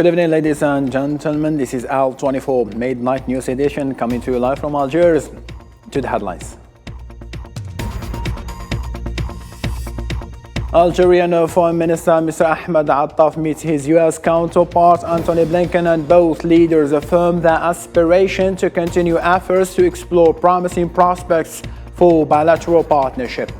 Good evening, ladies and gentlemen. This is Al24 Midnight News Edition coming to you live from Algiers. To the headlines. Algerian Foreign Minister Mr. Ahmed Attaf meets his U.S. counterpart Antony Blinken, and both leaders affirmed their aspiration to continue efforts to explore promising prospects for bilateral partnership.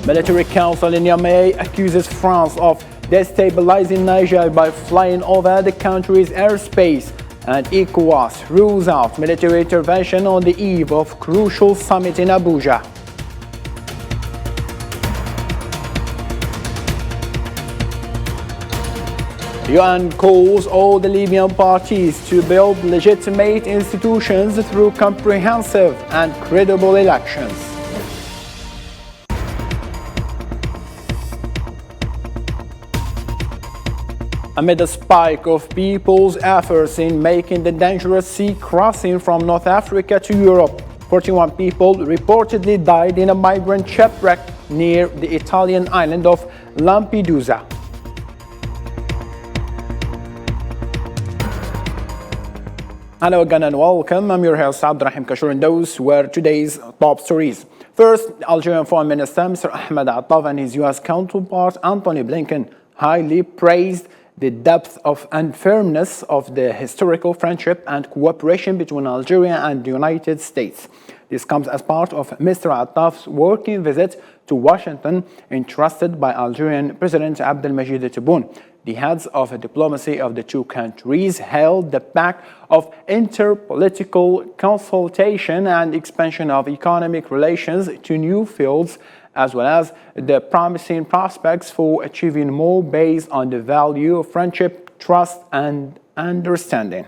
Military Council in Niamey accuses France of destabilizing Niger by flying over the country's airspace, and ECOWAS rules out military intervention on the eve of crucial summit in Abuja. UN calls all the Libyan parties to build legitimate institutions through comprehensive and credible elections. Amid a spike of people's efforts in making the dangerous sea crossing from North Africa to Europe, 41 people reportedly died in a migrant shipwreck near the Italian island of Lampedusa. Hello again and welcome. I'm your host Abdurrahim Kashur, and those were today's top stories. First, Algerian Foreign Minister Mr. Ahmed Attaf and his U.S. counterpart Antony Blinken highly praised the depth of and firmness of the historical friendship and cooperation between Algeria and the United States. This comes as part of Mr. Attaf's working visit to Washington, entrusted by Algerian President Abdelmajid Tebboune. The heads of diplomacy of the two countries held the pact of interpolitical consultation and expansion of economic relations to new fields, as well as the promising prospects for achieving more based on the value of friendship, trust, and understanding.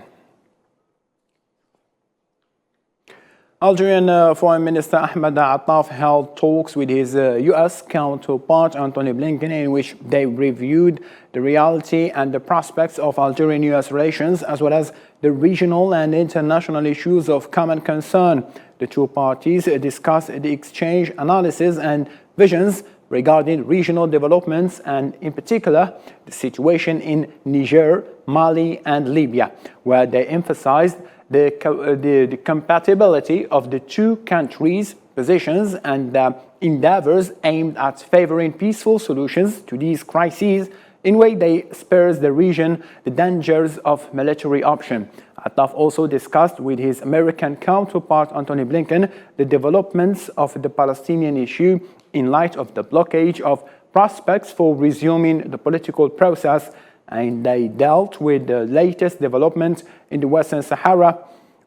Algerian Foreign Minister Ahmed Attaf held talks with his U.S. counterpart Antony Blinken, in which they reviewed the reality and the prospects of Algerian-U.S. relations, as well as the regional and international issues of common concern. The two parties discussed the exchange analysis and visions regarding regional developments, and in particular the situation in Niger, Mali, and Libya, where they emphasized the compatibility of the two countries' positions and endeavors aimed at favoring peaceful solutions to these crises, in way they spares the region the dangers of military option. Attaf also discussed with his American counterpart Antony Blinken the developments of the Palestinian issue in light of the blockage of prospects for resuming the political process, and they dealt with the latest developments in the Western Sahara,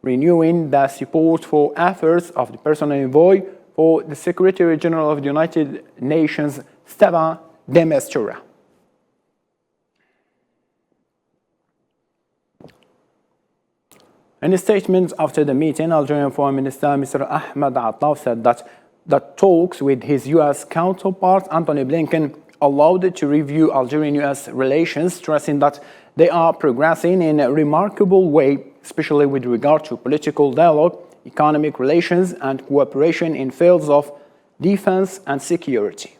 renewing the support for efforts of the personal envoy for the Secretary General of the United Nations, Staffan de Mistura. In a statement after the meeting, Algerian Foreign Minister Mr. Ahmed Attaf said that talks with his U.S. counterpart Antony Blinken allowed to review Algerian-U.S. relations, stressing that they are progressing in a remarkable way, especially with regard to political dialogue, economic relations, and cooperation in fields of defense and security.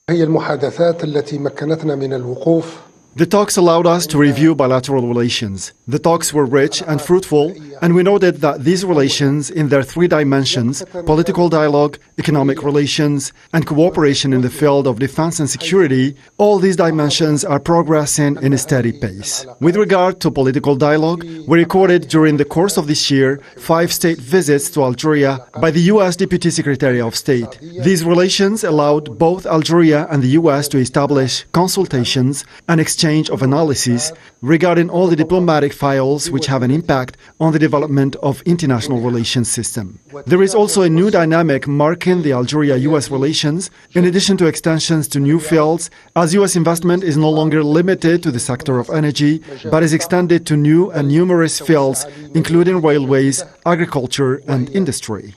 هي المحادثات التي مكنتنا من الوقوف. The talks allowed us to review bilateral relations. The talks were rich and fruitful, and we noted that these relations, in their three dimensions, political dialogue, economic relations, and cooperation in the field of defense and security, all these dimensions are progressing in a steady pace. With regard to political dialogue, we recorded during the course of this year 5 state visits to Algeria by the U.S. Deputy Secretary of State. These relations allowed both Algeria and the U.S. to establish consultations and exchange of analysis regarding all the diplomatic files which have an impact on the development of international relations system. There is also a new dynamic marking the Algeria-US relations, in addition to extensions to new fields, as US investment is no longer limited to the sector of energy, but is extended to new and numerous fields, including railways, agriculture, and industry.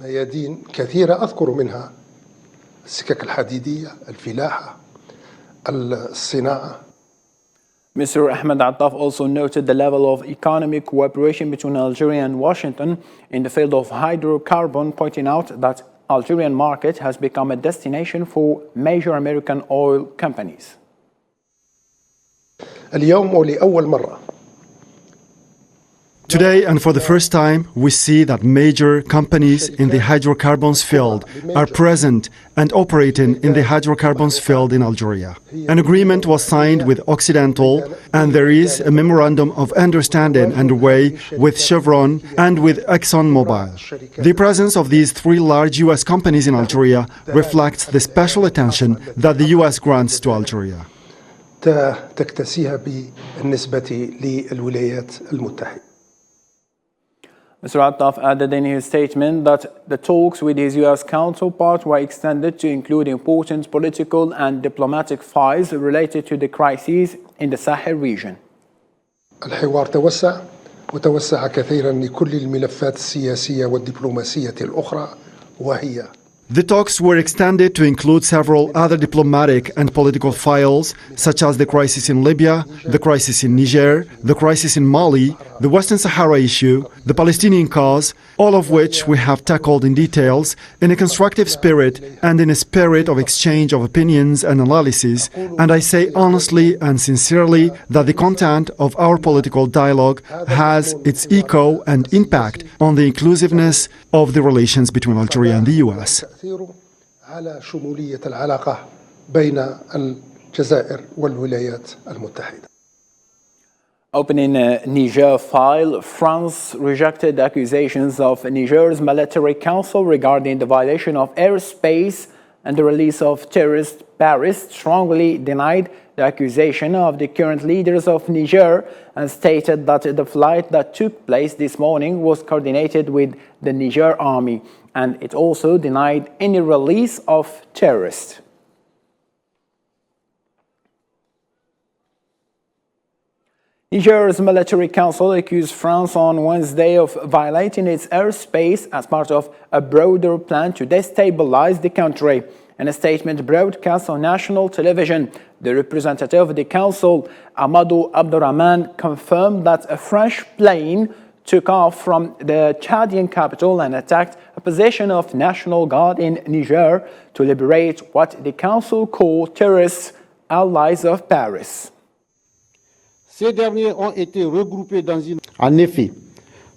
السكك الحديدية، الفلاحة، الصناعة. Mr. Ahmed Attaf also noted the level of economic cooperation between Algeria and Washington in the field of hydrocarbon, pointing out that Algerian market has become a destination for major American oil companies. اليوم ولأول مرة Today, and for the first time, we see that major companies in the hydrocarbons field are present and operating in the hydrocarbons field in Algeria. An agreement was signed with Occidental, and there is a memorandum of understanding underway with Chevron and with ExxonMobil. The presence of these three large U.S. companies in Algeria reflects the special attention that the U.S. grants to Algeria. تكتسيها بالنسبة للولايات المتحدة. Mr. Attaf added in his statement that the talks with his U.S. counterpart were extended to include important political and diplomatic files related to the crises in the Sahel region. الحوار توسع كثيرا لكل الملفات السياسية والدبلوماسية الأخرى وهي The talks were extended to include several other diplomatic and political files, such as the crisis in Libya, the crisis in Niger, the crisis in Mali, the Western Sahara issue, the Palestinian cause, all of which we have tackled in details in a constructive spirit and in a spirit of exchange of opinions and analysis, and I say honestly and sincerely that the content of our political dialogue has its echo and impact on the inclusiveness of the relations between Algeria and the US. تأثيره على شمولية العلاقة بين الجزائر والولايات المتحدة. Opening a Niger file, France rejected accusations of Niger's military council regarding the violation of airspace and the release of terrorists. Paris strongly denied the accusation of the current leaders of Niger and stated that the flight that took place this morning was coordinated with the Niger army, and it also denied any release of terrorists. Niger's military council accused France on Wednesday of violating its airspace as part of a broader plan to destabilize the country. In a statement broadcast on national television, the representative of the council, Amadou Abdourahman, confirmed that a French plane took off from the Chadian capital and attacked a position of National Guard in Niger to liberate what the council called terrorist allies of Paris. Ces derniers ont été regroupés dans une... En effet,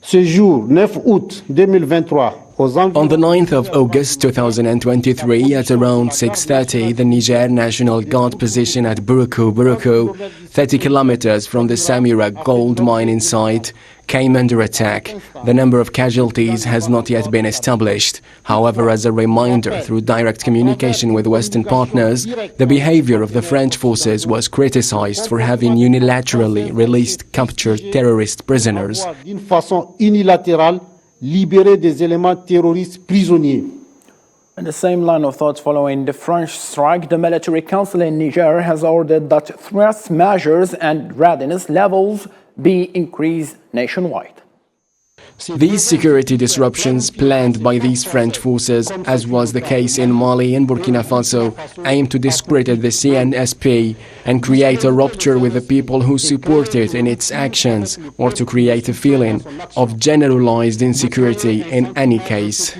ce jour, 9 août 2023, on the 9th of August 2023, at around 6:30, the Niger National Guard position at Buruku, 30 kilometers from the Samira gold mining site, came under attack. The number of casualties has not yet been established. However, as a reminder, through direct communication with Western partners, the behavior of the French forces was criticized for having unilaterally released captured terrorist prisoners. D'une façon unilatérale, libérer des éléments terroristes prisonniers. In the same line of thought following the French strike, the military council in Niger has ordered that threat measures and readiness levels be increased nationwide. These security disruptions planned by these French forces, as was the case in Mali and Burkina Faso, aim to discredit the CNSP and create a rupture with the people who support it in its actions, or to create a feeling of generalized insecurity in any case.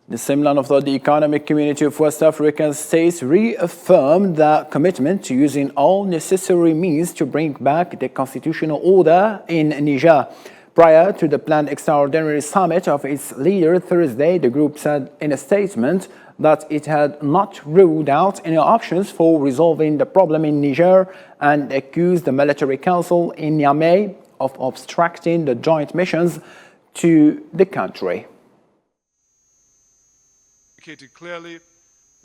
The same line of thought, the Economic Community of West African States reaffirmed the commitment to using all necessary means to bring back the constitutional order in Niger. Prior to the planned extraordinary summit of its leader Thursday, the group said in a statement that it had not ruled out any options for resolving the problem in Niger and accused the military council in Niamey of obstructing the joint missions to the country. Clearly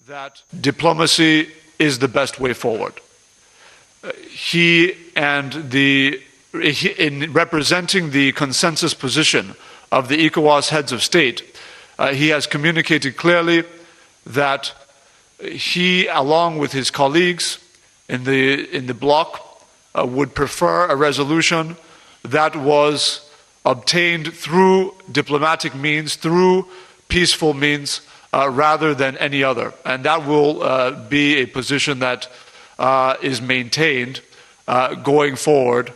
that diplomacy is the best way forward. In representing the consensus position of the ECOWAS heads of state, he has communicated clearly that he, along with his colleagues in the bloc, would prefer a resolution that was obtained through diplomatic means, through peaceful means, rather than any other. And that will be a position that is maintained going forward,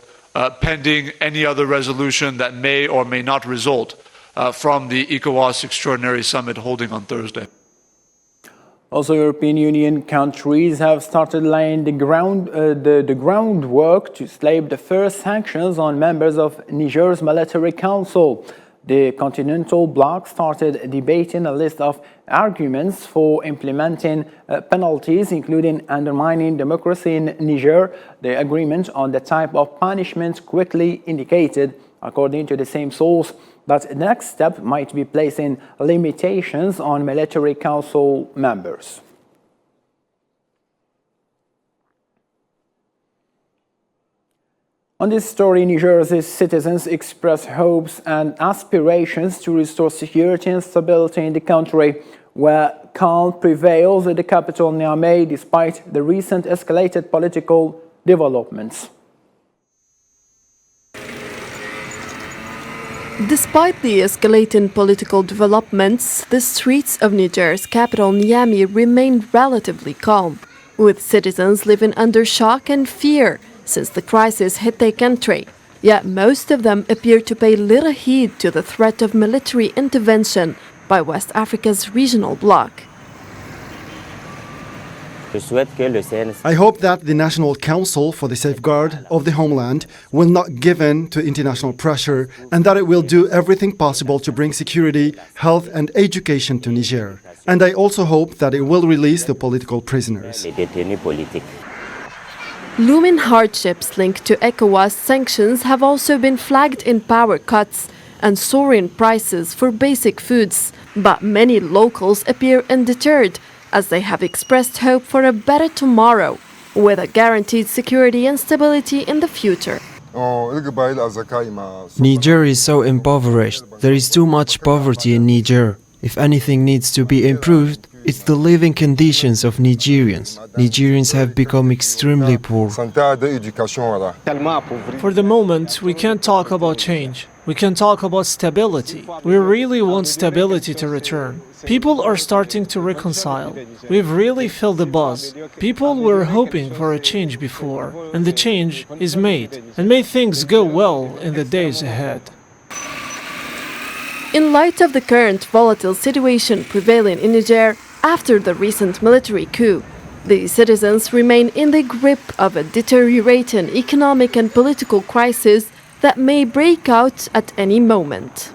pending any other resolution that may or may not result from the ECOWAS Extraordinary Summit holding on Thursday. Also, European Union countries have started laying the groundwork to slap the first sanctions on members of Niger's military council. The continental bloc started debating a list of arguments for implementing penalties, including undermining democracy in Niger. The agreement on the type of punishment quickly indicated, according to the same source, that the next step might be placing limitations on military council members. On this story, Niger's citizens express hopes and aspirations to restore security and stability in the country, where calm prevails at the capital Niamey despite the recent escalated political developments. Despite the escalating political developments, the streets of Niger's capital Niamey remain relatively calm, with citizens living under shock and fear since the crisis hit their country. Yet most of them appear to pay little heed to the threat of military intervention by West Africa's regional bloc. I hope that the National Council for the Safeguard of the Homeland will not give in to international pressure and that it will do everything possible to bring security, health and education to Niger. And I also hope that it will release the political prisoners. Looming hardships linked to ECOWAS sanctions have also been flagged in power cuts and soaring prices for basic foods, but many locals appear undeterred as they have expressed hope for a better tomorrow, with a guaranteed security and stability in the future. Niger is so impoverished. There is too much poverty in Niger. If anything needs to be improved, it's the living conditions of Nigerians. Nigerians have become extremely poor. For the moment, we can't talk about change. We can talk about stability. We really want stability to return. People are starting to reconcile. We've really felt the buzz. People were hoping for a change before, and the change is made. And may things go well in the days ahead. In light of the current volatile situation prevailing in Niger after the recent military coup, the citizens remain in the grip of a deteriorating economic and political crisis that may break out at any moment.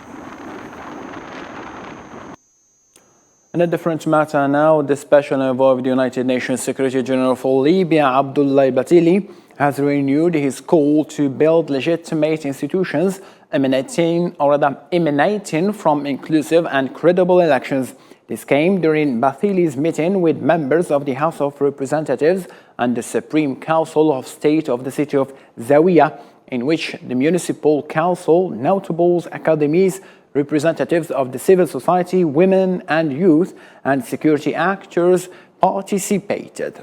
On a different matter now, the special envoy of the United Nations Secretary General for Libya, Abdullah Batili, has renewed his call to build legitimate institutions emanating from inclusive and credible elections. This came during Bathili's meeting with members of the House of Representatives and the Supreme Council of State of the city of Zawiya, in which the municipal council, notables, academies, representatives of the civil society, women and youth, and security actors participated.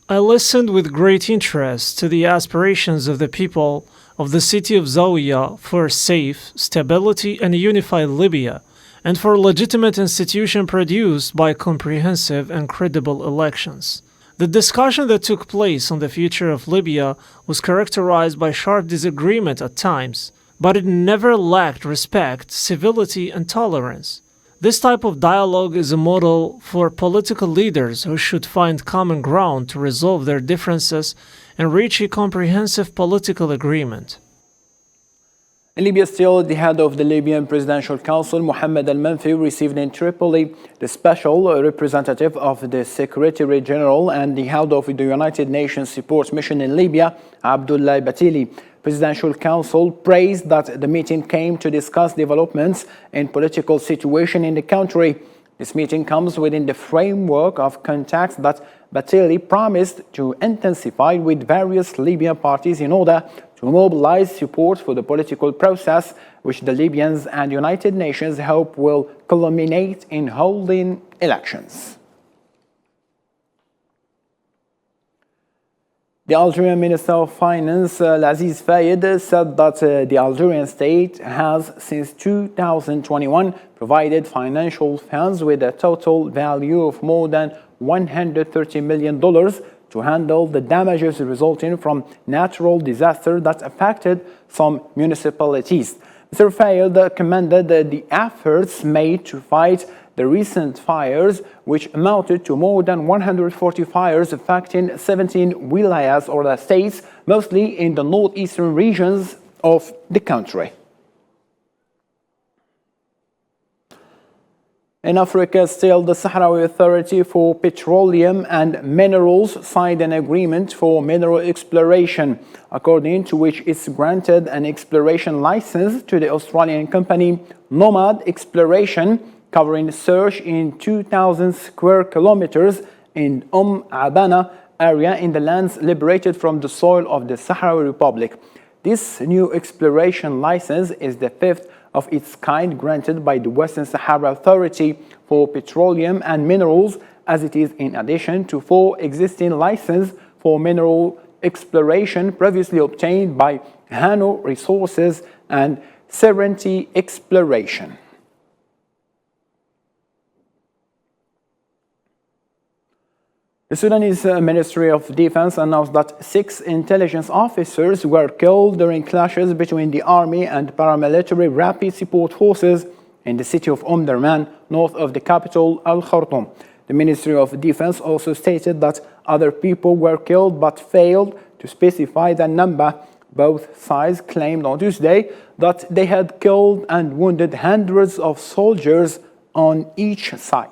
I listened with great interest to the aspirations of the people of the city of Zawiya for safe, stability and a unified Libya, and for legitimate institution produced by comprehensive and credible elections. The discussion that took place on the future of Libya was characterized by sharp disagreement at times, but it never lacked respect, civility and tolerance. This type of dialogue is a model for political leaders who should find common ground to resolve their differences and reach a comprehensive political agreement. In Libya still, the head of the Libyan Presidential Council, Mohammed al-Manfi, received in Tripoli the special representative of the Secretary General and the head of the United Nations Support Mission in Libya, Abdullah Batili. Presidential Council praised that the meeting came to discuss developments in political situation in the country. This meeting comes within the framework of contacts that Batili promised to intensify with various Libyan parties in order to mobilize support for the political process, which the Libyans and United Nations hope will culminate in holding elections. The Algerian Minister of Finance, Aziz Fayed, said that the Algerian state has, since 2021, provided financial funds with a total value of more than $130 million to to handle the damages resulting from natural disaster that affected some municipalities. Mr. Fayed commended the efforts made to fight the recent fires, which amounted to more than 140 fires affecting 17 wilayas or states, mostly in the northeastern regions of the country. In Africa, still, the Sahrawi Authority for Petroleum and Minerals signed an agreement for mineral exploration, according to which it's granted an exploration license to the Australian company Nomad Exploration, covering search in 2,000 square kilometers in Abana area in the lands liberated from the soil of the Sahrawi Republic. This new exploration license is the fifth of its kind granted by the Western Sahara Authority for Petroleum and Minerals, as it is in addition to 4 existing licenses for mineral exploration previously obtained by Hano Resources and Serenity Exploration. The Sudanese Ministry of Defense announced that 6 intelligence officers were killed during clashes between the army and paramilitary rapid support forces in the city of Omdurman, north of the capital, Al Khartoum. The Ministry of Defense also stated that other people were killed but failed to specify the number. Both sides claimed on Tuesday that they had killed and wounded hundreds of soldiers on each side.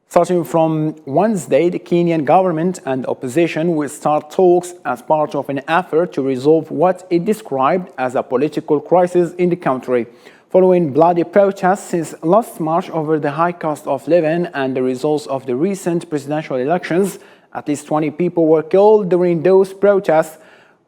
Starting from Wednesday, the Kenyan government and opposition will start talks as part of an effort to resolve what it described as a political crisis in the country. Following bloody protests since last March over the high cost of living and the results of the recent presidential elections, at least 20 people were killed during those protests,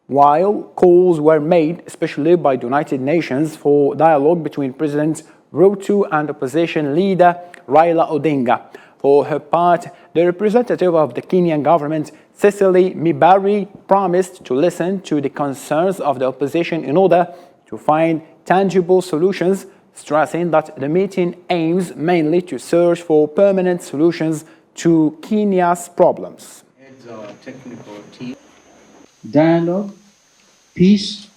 while calls were made, especially by the United Nations, for dialogue between President Ruto and opposition leader Raila Odinga. For her part, the representative of the Kenyan government, Cecily Mibari, promised to listen to the concerns of the opposition in order to find tangible solutions, stressing that the meeting aims mainly to search for permanent solutions to Kenya's problems. Dialogue, peace,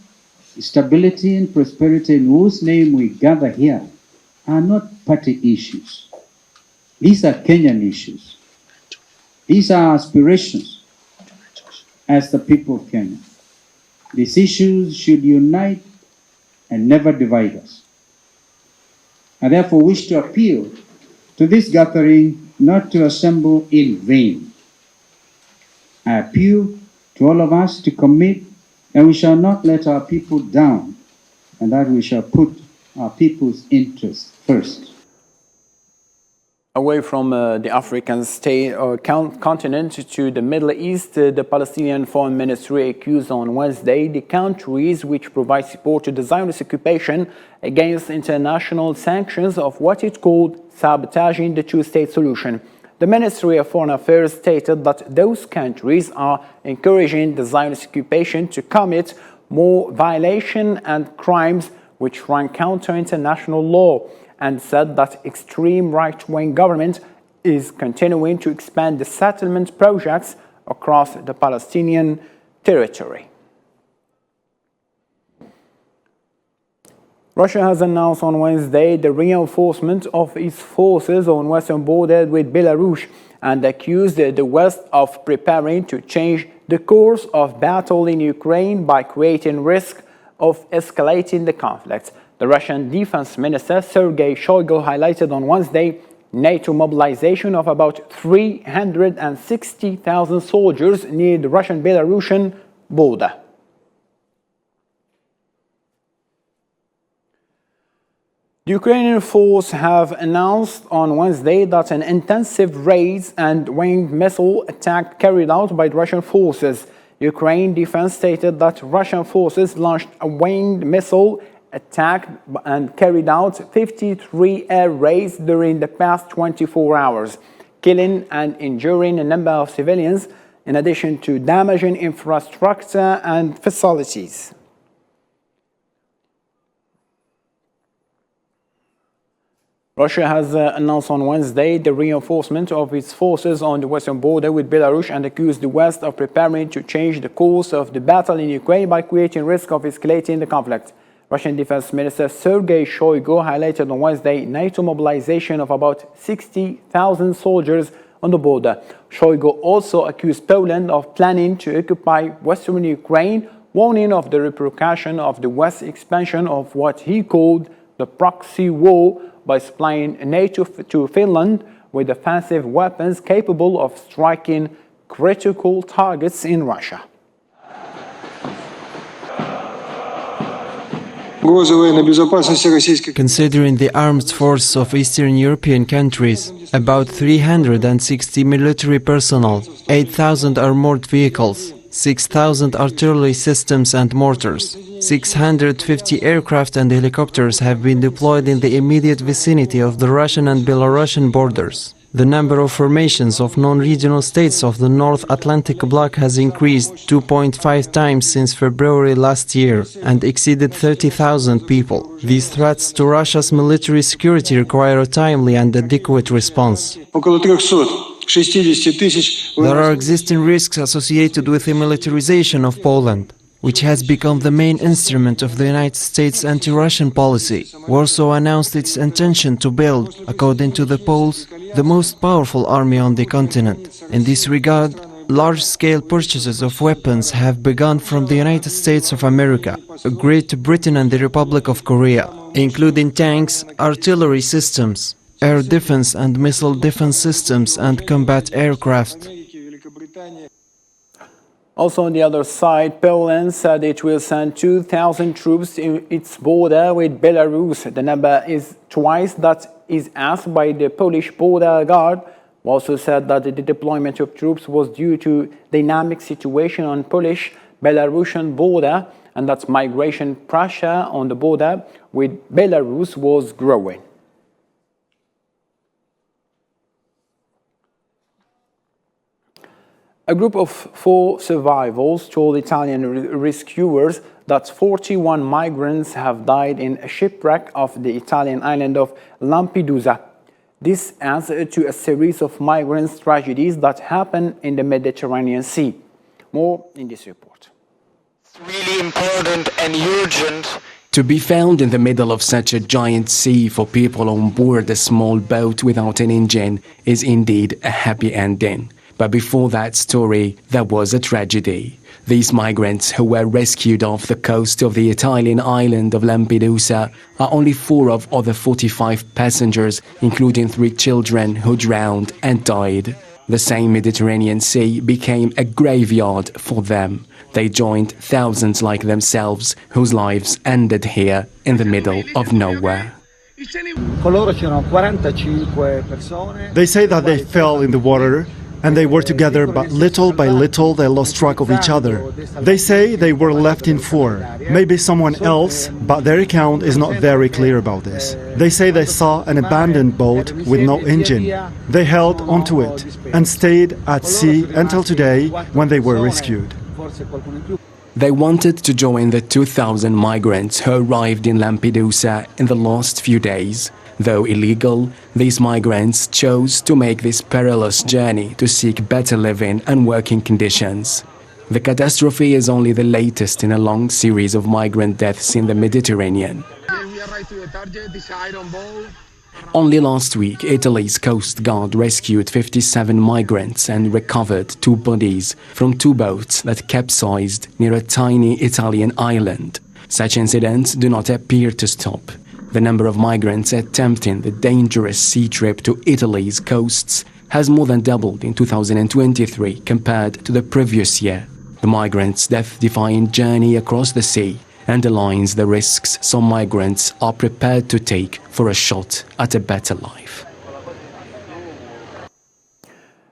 stability and prosperity in whose name we gather here are not party issues. These are Kenyan issues. These are aspirations as the people of Kenya. These issues should unite and never divide us. I therefore wish to appeal to this gathering not to assemble in vain. I appeal to all of us to commit that we shall not let our people down and that we shall put our people's interests first. Away from the African state or continent to the Middle East, the Palestinian Foreign Ministry accused on Wednesday the countries which provide support to the Zionist occupation against international sanctions of what it called sabotaging the two-state solution. The Ministry of Foreign Affairs stated that those countries are encouraging the Zionist occupation to commit more violations and crimes which run counter international law, and said that extreme right-wing government is continuing to expand the settlement projects across the Palestinian territory. Russia has announced on Wednesday the reinforcement of its forces on western border with Belarus and accused the West of preparing to change the course of battle in Ukraine by creating risk of escalating the conflict. The Russian Defense Minister Sergei Shoigu highlighted on Wednesday NATO mobilization of about 360,000 soldiers near the Russian-Belarusian border. The Ukrainian forces have announced on Wednesday that an intensive raids and winged missile attack carried out by the Russian forces. Ukraine defense stated that Russian forces launched a winged missile attack and carried out 53 air raids during the past 24 hours, killing and injuring a number of civilians, in addition to damaging infrastructure and facilities. Russia has announced on Wednesday the reinforcement of its forces on the western border with Belarus and accused the West of preparing to change the course of the battle in Ukraine by creating risk of escalating the conflict. Russian Defense Minister Sergei Shoigu highlighted on Wednesday NATO mobilization of about 60,000 soldiers on the border. Shoigu also accused Poland of planning to occupy western Ukraine, warning of the repercussion of the West's expansion of what he called the proxy war by supplying NATO to Finland with offensive weapons capable of striking critical targets in Russia. Considering the armed force of Eastern European countries, about 360 military personnel, 8,000 armored vehicles, 6,000 artillery systems and mortars, 650 aircraft and helicopters have been deployed in the immediate vicinity of the Russian and Belarusian borders. The number of formations of non-regional states of the North Atlantic Bloc has increased 2.5 times since February last year and exceeded 30,000 people. These threats to Russia's military security require a timely and adequate response. There are existing risks associated with the militarization of Poland, which has become the main instrument of the United States' anti-Russian policy. Warsaw announced its intention to build, according to the Poles, the most powerful army on the continent. In this regard, large-scale purchases of weapons have begun from the United States of America, Great Britain and the Republic of Korea, including tanks, artillery systems, air defense and missile defense systems and combat aircraft. Also on the other side, Poland said it will send 2,000 troops to its border with Belarus. The number is twice that is asked by the Polish border guard. Also said that the deployment of troops was due to dynamic situation on Polish-Belarusian border and that migration pressure on the border with Belarus was growing. A group of 4 survivors told Italian rescuers that 41 migrants have died in a shipwreck off the Italian island of Lampedusa. This adds to a series of migrants' tragedies that happen in the Mediterranean Sea. More in this report. It's really important and urgent. To be found in the middle of such a giant sea for people on board a small boat without an engine is indeed a happy ending. But before that story, there was a tragedy. These migrants who were rescued off the coast of the Italian island of Lampedusa are only 4 of other 45 passengers, including 3 children who drowned and died. The same Mediterranean Sea became a graveyard for them. They joined thousands like themselves whose lives ended here in the middle of nowhere. They say that they fell in the water and they were together, but little by little they lost track of each other. They say they were left in 4, maybe someone else, but their account is not very clear about this. They say they saw an abandoned boat with no engine. They held onto it and stayed at sea until today when they were rescued. They wanted to join the 2,000 migrants who arrived in Lampedusa in the last few days. Though illegal, these migrants chose to make this perilous journey to seek better living and working conditions. The catastrophe is only the latest in a long series of migrant deaths in the Mediterranean. Only last week, Italy's Coast Guard rescued 57 migrants and recovered 2 bodies from 2 boats that capsized near a tiny Italian island. Such incidents do not appear to stop. The number of migrants attempting the dangerous sea trip to Italy's coasts has more than doubled in 2023 compared to the previous year. The migrants' death-defying journey across the sea underlines the risks some migrants are prepared to take for a shot at a better life.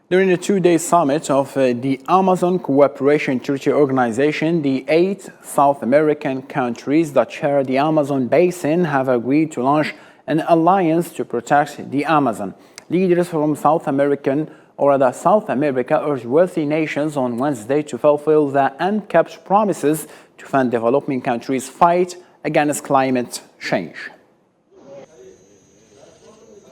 During the 2-day summit of the Amazon Cooperation Treaty Organization, the 8 South American countries that share the Amazon basin have agreed to launch an alliance to protect the Amazon. Leaders from South America urged wealthy nations on Wednesday to fulfill their unkept promises to fund developing countries' fight against climate change.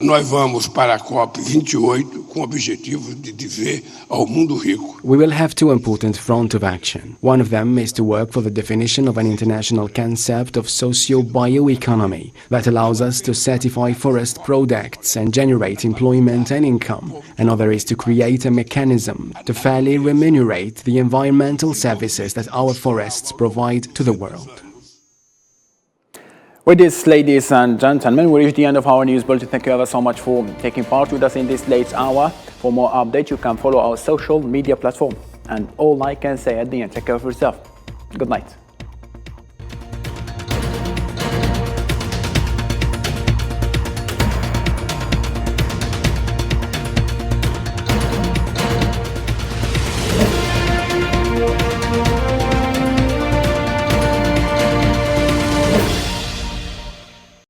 Nós vamos para a COP28 com o objetivo de dizer ao mundo rico. We will have two important fronts of action. One of them is to work for the definition of an international concept of socio-bioeconomy that allows us to certify forest products and generate employment and income. Another is to create a mechanism to fairly remunerate the environmental services that our forests provide to the world. With this, ladies and gentlemen, we reach the end of our news bulletin. Thank you ever so much for taking part with us in this late hour. For more updates, you can follow our social media platform. And all I can say at the end, take care of yourself. Good night.